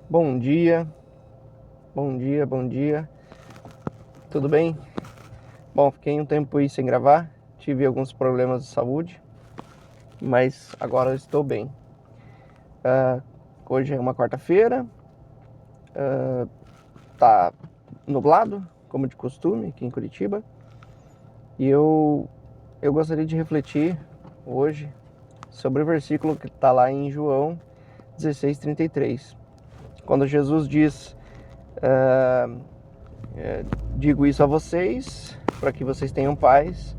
Bom dia, bom dia. Tudo bem? Bom, fiquei um tempo aí sem gravar, tive alguns problemas de saúde, mas agora eu estou bem. Hoje é uma quarta-feira, tá nublado, como de costume, aqui em Curitiba, e eu gostaria de refletir hoje sobre o versículo que está lá em João 16:33, quando Jesus diz: digo isso a vocês, para que vocês tenham paz.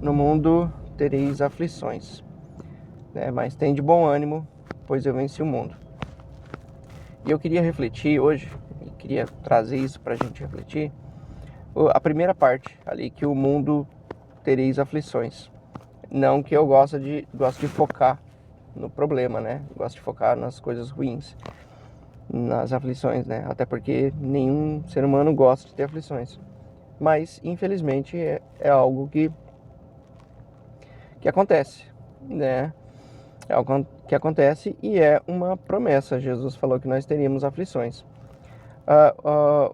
No mundo tereis aflições, né? Mas tem de bom ânimo, pois eu venci o mundo. E eu queria refletir hoje, e queria trazer isso para a gente refletir, a primeira parte ali, que o mundo tereis aflições. Não que eu gosto de focar no problema, né? Gosto de focar nas coisas ruins, nas aflições, né? Até porque nenhum ser humano gosta de ter aflições. Mas, infelizmente, é algo que acontece, né? É algo que acontece e é uma promessa. Jesus falou que nós teríamos aflições. A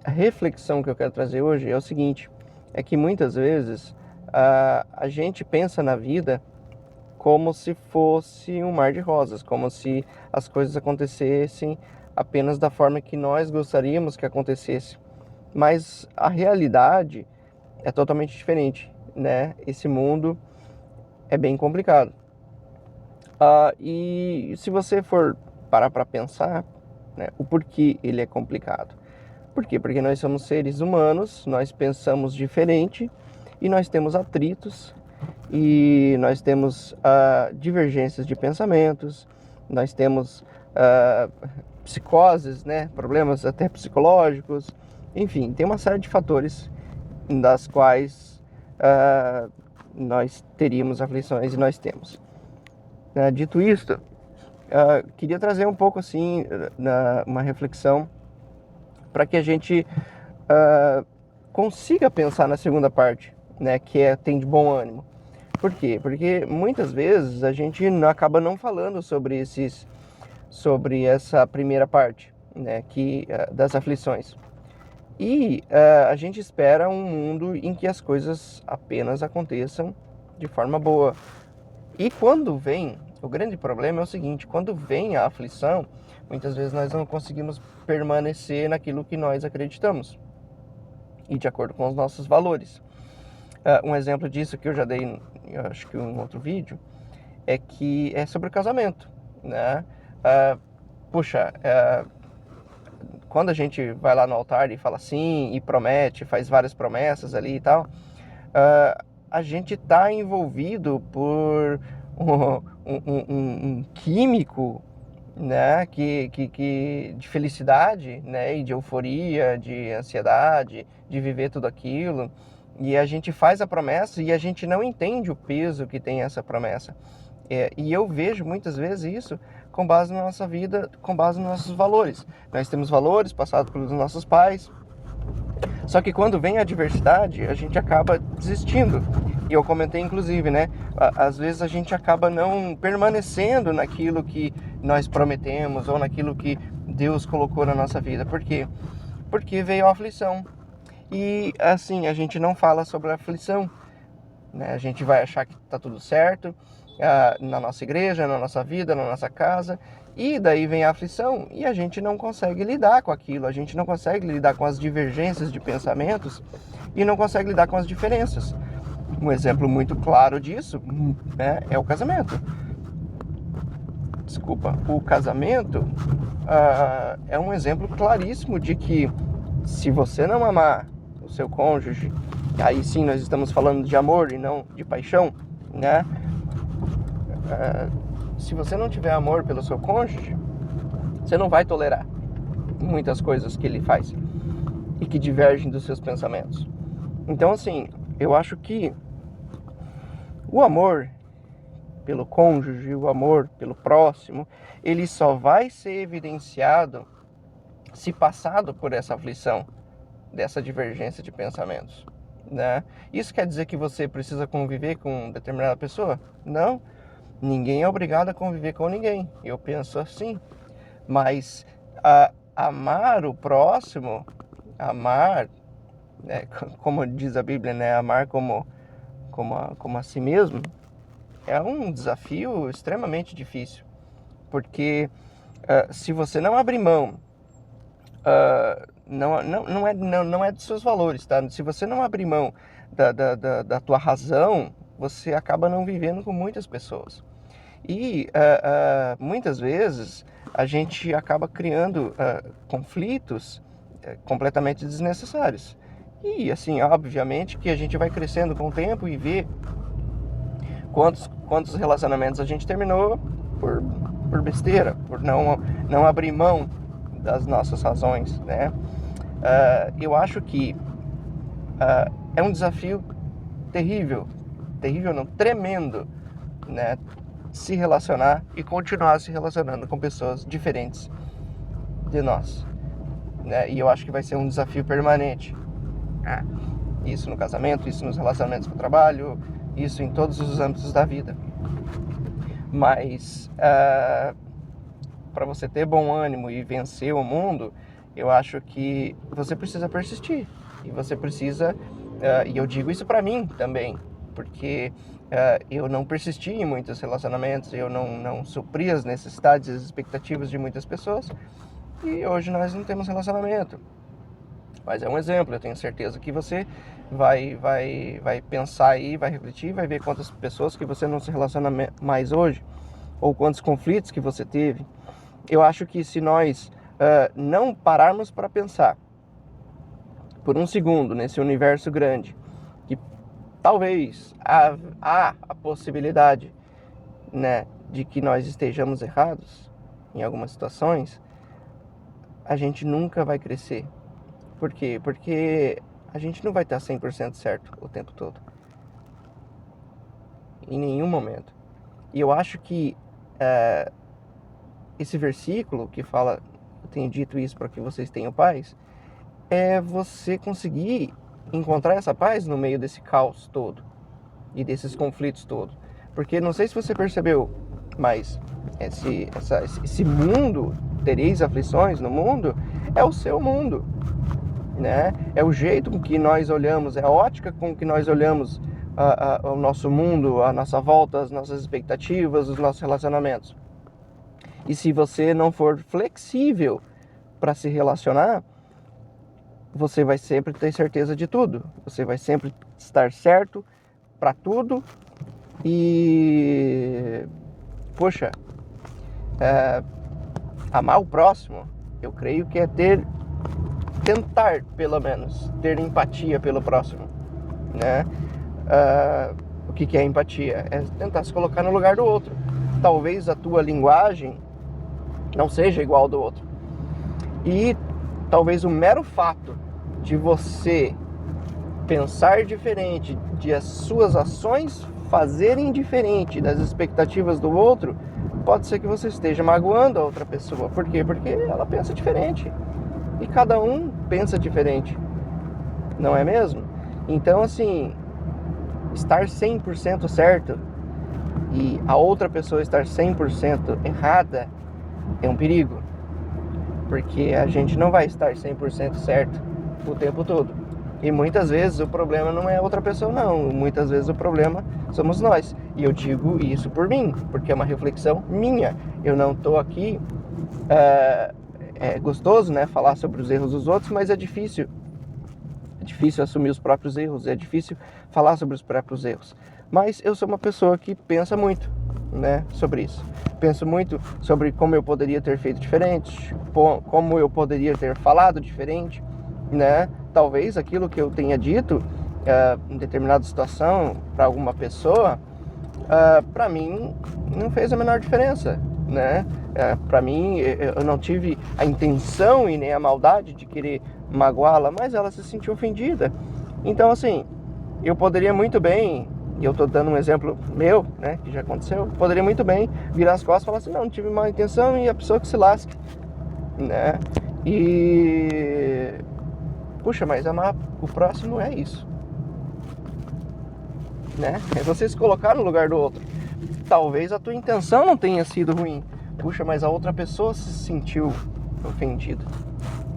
reflexão que eu quero trazer hoje é o seguinte: é que muitas vezes a gente pensa na vida como se fosse um mar de rosas, como se as coisas acontecessem apenas da forma que nós gostaríamos que acontecesse. Mas a realidade é totalmente diferente, né? Esse mundo é bem complicado. E se você for parar para pensar, né, o porquê ele é complicado. Por quê? Porque nós somos seres humanos, nós pensamos diferente e nós temos atritos e nós temos divergências de pensamentos, nós temos psicoses, né, problemas até psicológicos, enfim, tem uma série de fatores das quais nós teríamos aflições e nós temos. Dito isto, queria trazer um pouco assim, uma reflexão para que a gente consiga pensar na segunda parte, né, que tem de bom ânimo. Por quê? Porque muitas vezes a gente acaba não falando sobre essa primeira parte, né, das aflições. E a gente espera um mundo em que as coisas apenas aconteçam de forma boa. E quando vem, o grande problema é o seguinte: quando vem a aflição, muitas vezes nós não conseguimos permanecer naquilo que nós acreditamos e de acordo com os nossos valores. Um exemplo disso que eu já dei, eu acho que em um outro vídeo, é sobre o casamento, né? Puxa, quando a gente vai lá no altar e fala sim, e promete, faz várias promessas ali e tal, a gente está envolvido por um químico, né, de felicidade, né, e de euforia, de ansiedade, de viver tudo aquilo. E a gente faz a promessa e a gente não entende o peso que tem essa promessa. E eu vejo muitas vezes isso com base na nossa vida, com base nos nossos valores. Nós temos valores passados pelos nossos pais, só que quando vem a adversidade, a gente acaba desistindo. E eu comentei inclusive, né? Às vezes a gente acaba não permanecendo naquilo que nós prometemos ou naquilo que Deus colocou na nossa vida. Por quê? Porque veio a aflição. E assim, a gente não fala sobre a aflição, né? A gente vai achar que está tudo certo na nossa igreja, na nossa vida, na nossa casa, e daí vem a aflição e a gente não consegue lidar com aquilo, a gente não consegue lidar com as divergências de pensamentos e não consegue lidar com as diferenças. Um exemplo muito claro disso, né, é o casamento. O casamento é um exemplo claríssimo de que se você não amar o seu cônjuge, aí sim nós estamos falando de amor e não de paixão, né? Se você não tiver amor pelo seu cônjuge, você não vai tolerar muitas coisas que ele faz e que divergem dos seus pensamentos. Então, assim, eu acho que o amor pelo cônjuge, o amor pelo próximo, ele só vai ser evidenciado se passado por essa aflição, dessa divergência de pensamentos, né? Isso quer dizer que você precisa conviver com determinada pessoa? Não. Ninguém é obrigado a conviver com ninguém. Eu penso assim. Mas amar o próximo, amar, né, como diz a Bíblia, né, amar como a si mesmo, é um desafio extremamente difícil. Porque se você não abrir mão, não é dos seus valores, tá? Se você não abrir mão da tua razão, você acaba não vivendo com muitas pessoas. E muitas vezes a gente acaba criando conflitos completamente desnecessários. E assim, obviamente que a gente vai crescendo com o tempo e vê quantos relacionamentos a gente terminou por besteira, por não abrir mão das nossas razões, né? Eu acho que é um desafio terrível não, tremendo, né? Se relacionar e continuar se relacionando com pessoas diferentes de nós, né? E eu acho que vai ser um desafio permanente, né? Isso no casamento, isso nos relacionamentos com o trabalho, isso em todos os âmbitos da vida. Mas para você ter bom ânimo e vencer o mundo, eu acho que você precisa persistir. E você precisa, e eu digo isso para mim também, porque eu não persisti em muitos relacionamentos, eu não supri as necessidades e as expectativas de muitas pessoas, e hoje nós não temos relacionamento. Mas é um exemplo, eu tenho certeza que você vai pensar aí, vai refletir, vai ver quantas pessoas que você não se relaciona mais hoje, ou quantos conflitos que você teve. Eu acho que se nós não pararmos para pensar por um segundo nesse universo grande, que talvez há a possibilidade, né, de que nós estejamos errados em algumas situações, a gente nunca vai crescer. Por quê? Porque a gente não vai estar 100% certo o tempo todo. Em nenhum momento. E eu acho que esse versículo que fala, eu tenho dito isso para que vocês tenham paz, é você conseguir encontrar essa paz no meio desse caos todo e desses conflitos todos. Porque não sei se você percebeu, mas esse mundo, tereis aflições no mundo, é o seu mundo, né? É o jeito com que nós olhamos, é a ótica com que nós olhamos o nosso mundo, a nossa volta, as nossas expectativas, os nossos relacionamentos. E se você não for flexível para se relacionar, você vai sempre ter certeza de tudo. Você vai sempre estar certo para tudo. E, poxa, amar o próximo, eu creio que é tentar, pelo menos, ter empatia pelo próximo, né? O que é empatia? É tentar se colocar no lugar do outro. Talvez a tua linguagem não seja igual ao do outro. E talvez o mero fato de você pensar diferente, de as suas ações fazerem diferente das expectativas do outro, pode ser que você esteja magoando a outra pessoa. Por quê? Porque ela pensa diferente. E cada um pensa diferente. Não é mesmo? Então, assim, estar 100% certo e a outra pessoa estar 100% errada é um perigo. Porque a gente não vai estar 100% certo o tempo todo. E muitas vezes o problema não é outra pessoa, não. Muitas vezes o problema somos nós. E eu digo isso por mim, porque é uma reflexão minha. Eu não estou aqui... É gostoso, né, falar sobre os erros dos outros, mas é difícil. É difícil assumir os próprios erros, é difícil falar sobre os próprios erros. Mas eu sou uma pessoa que pensa muito, né, sobre isso. Penso muito sobre como eu poderia ter feito diferente, como eu poderia ter falado diferente, né? Talvez aquilo que eu tenha dito em determinada situação para alguma pessoa, para mim não fez a menor diferença, né? Para mim, eu não tive a intenção e nem a maldade de querer magoá-la, mas ela se sentiu ofendida. Então, assim, eu poderia muito bem, e eu estou dando um exemplo meu, né, que já aconteceu, poderia muito bem virar as costas e falar assim, não tive má intenção e a pessoa que se lasque, né? E... puxa, mas amar o próximo é isso, né? É você se colocar no lugar do outro. Talvez a tua intenção não tenha sido ruim, Puxa, mas a outra pessoa se sentiu ofendida,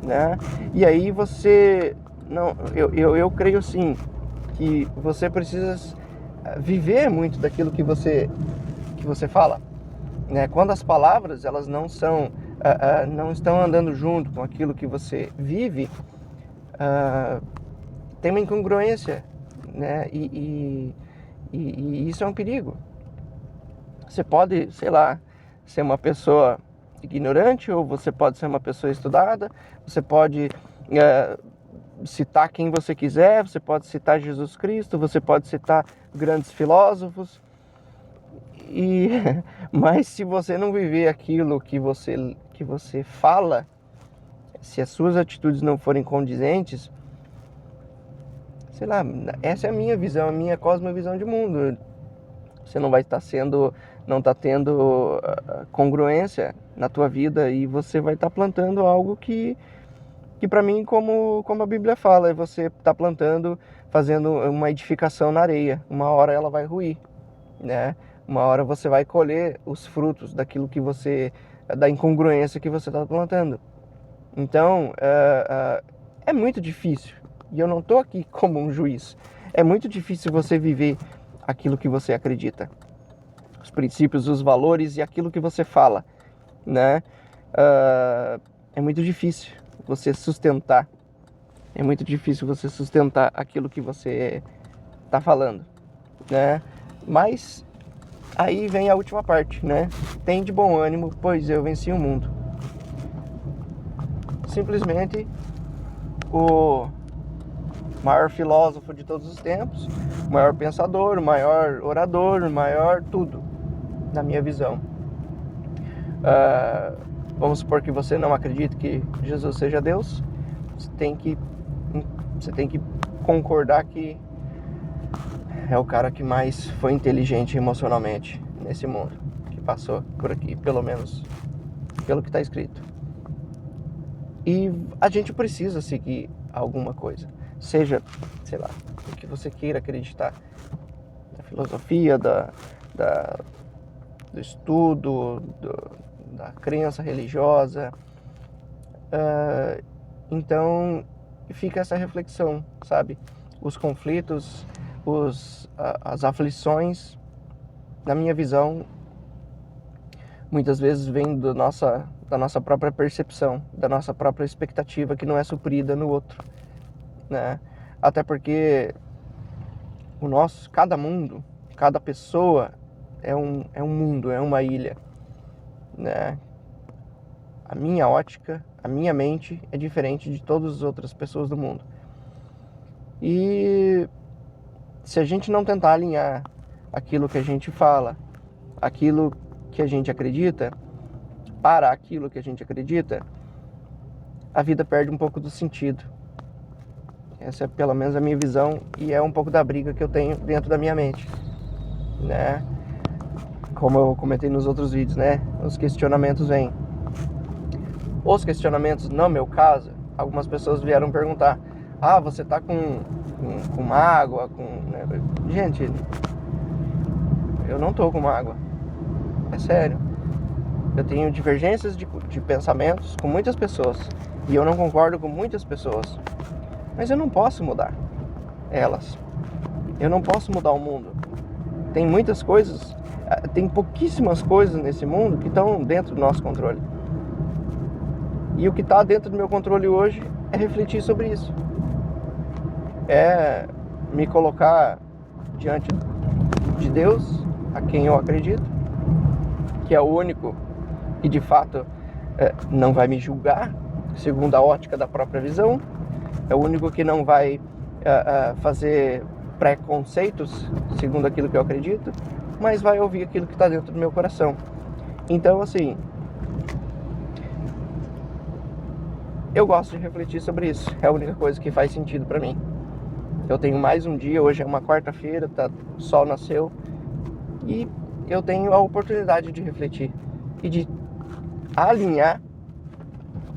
né? E aí você... Não, eu creio assim, que você precisa viver muito daquilo que você fala, né? Quando as palavras, elas não são... não estão andando junto com aquilo que você vive, tem uma incongruência, né? E isso é um perigo. Você pode, sei lá, ser uma pessoa ignorante, ou você pode ser uma pessoa estudada, você pode citar quem você quiser, você pode citar Jesus Cristo, você pode citar grandes filósofos, mas se você não viver aquilo que você fala, se as suas atitudes não forem condizentes, sei lá, essa é a minha visão, a minha cosmovisão de mundo. Você não vai estar não está tendo congruência na tua vida, e você vai estar plantando algo que para mim, como a Bíblia fala, é você está plantando, fazendo uma edificação na areia. Uma hora ela vai ruir, né? Uma hora você vai colher os frutos daquilo que da incongruência que você está plantando. Então, é muito difícil, e eu não estou aqui como um juiz, é muito difícil você viver aquilo que você acredita, os princípios, os valores e aquilo que você fala, né? É muito difícil você sustentar, é muito difícil você sustentar aquilo que você está falando, né? Mas aí vem a última parte, né? Tem de bom ânimo, pois eu venci o mundo. Simplesmente o maior filósofo de todos os tempos, o maior pensador, o maior orador, o maior tudo, na minha visão. Vamos supor que você não acredite que Jesus seja Deus, você tem que concordar que é o cara que mais foi inteligente emocionalmente nesse mundo, que passou por aqui, pelo menos pelo que está escrito. E a gente precisa seguir alguma coisa, seja, sei lá, o que você queira acreditar, da filosofia, do estudo, da crença religiosa. Então fica essa reflexão, sabe? Os conflitos, as aflições, na minha visão, muitas vezes vêm da nossa própria percepção, da nossa própria expectativa que não é suprida no outro, né? Até porque cada pessoa é um mundo, é uma ilha, né? A minha ótica, a minha mente é diferente de todas as outras pessoas do mundo. E se a gente não tentar alinhar aquilo que a gente fala, aquilo que a gente acredita, para aquilo que a gente acredita, a vida perde um pouco do sentido. Essa é pelo menos a minha visão, e é um pouco da briga que eu tenho dentro da minha mente, né? Como eu comentei nos outros vídeos, né? Os questionamentos vêm. Os questionamentos, no meu caso, algumas pessoas vieram perguntar: você tá com mágoa? Né? Gente, eu não tô com mágoa. É sério. Eu tenho divergências de pensamentos com muitas pessoas, e eu não concordo com muitas pessoas, mas eu não posso mudar elas. Eu não posso mudar o mundo. Tem muitas coisas, tem pouquíssimas coisas nesse mundo que estão dentro do nosso controle. E o que está dentro do meu controle hoje é refletir sobre isso. É me colocar diante de Deus, a quem eu acredito, que é o único que de fato não vai me julgar, segundo a ótica da própria visão. É o único que não vai fazer preconceitos, segundo aquilo que eu acredito, mas vai ouvir aquilo que está dentro do meu coração. Então, assim, eu gosto de refletir sobre isso. É a única coisa que faz sentido para mim. Eu tenho mais um dia, hoje é uma quarta-feira, o sol nasceu, e eu tenho a oportunidade de refletir e de alinhar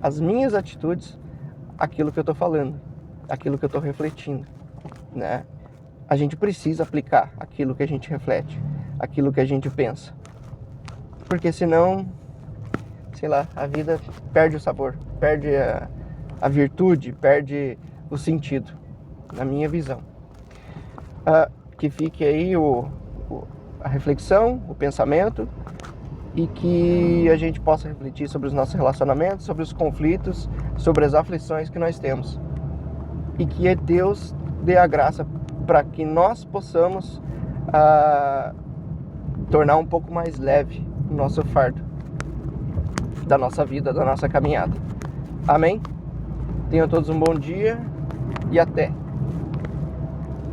as minhas atitudes àquilo que eu estou falando, àquilo que eu estou refletindo, né? A gente precisa aplicar aquilo que a gente reflete, aquilo que a gente pensa, porque senão sei lá, a vida perde o sabor, perde a virtude, perde o sentido, na minha visão. Que fique aí a reflexão, o pensamento, e que a gente possa refletir sobre os nossos relacionamentos, sobre os conflitos, sobre as aflições que nós temos. E que Deus dê a graça para que nós possamos tornar um pouco mais leve o nosso fardo da nossa vida, da nossa caminhada. Amém? Tenham todos um bom dia e até!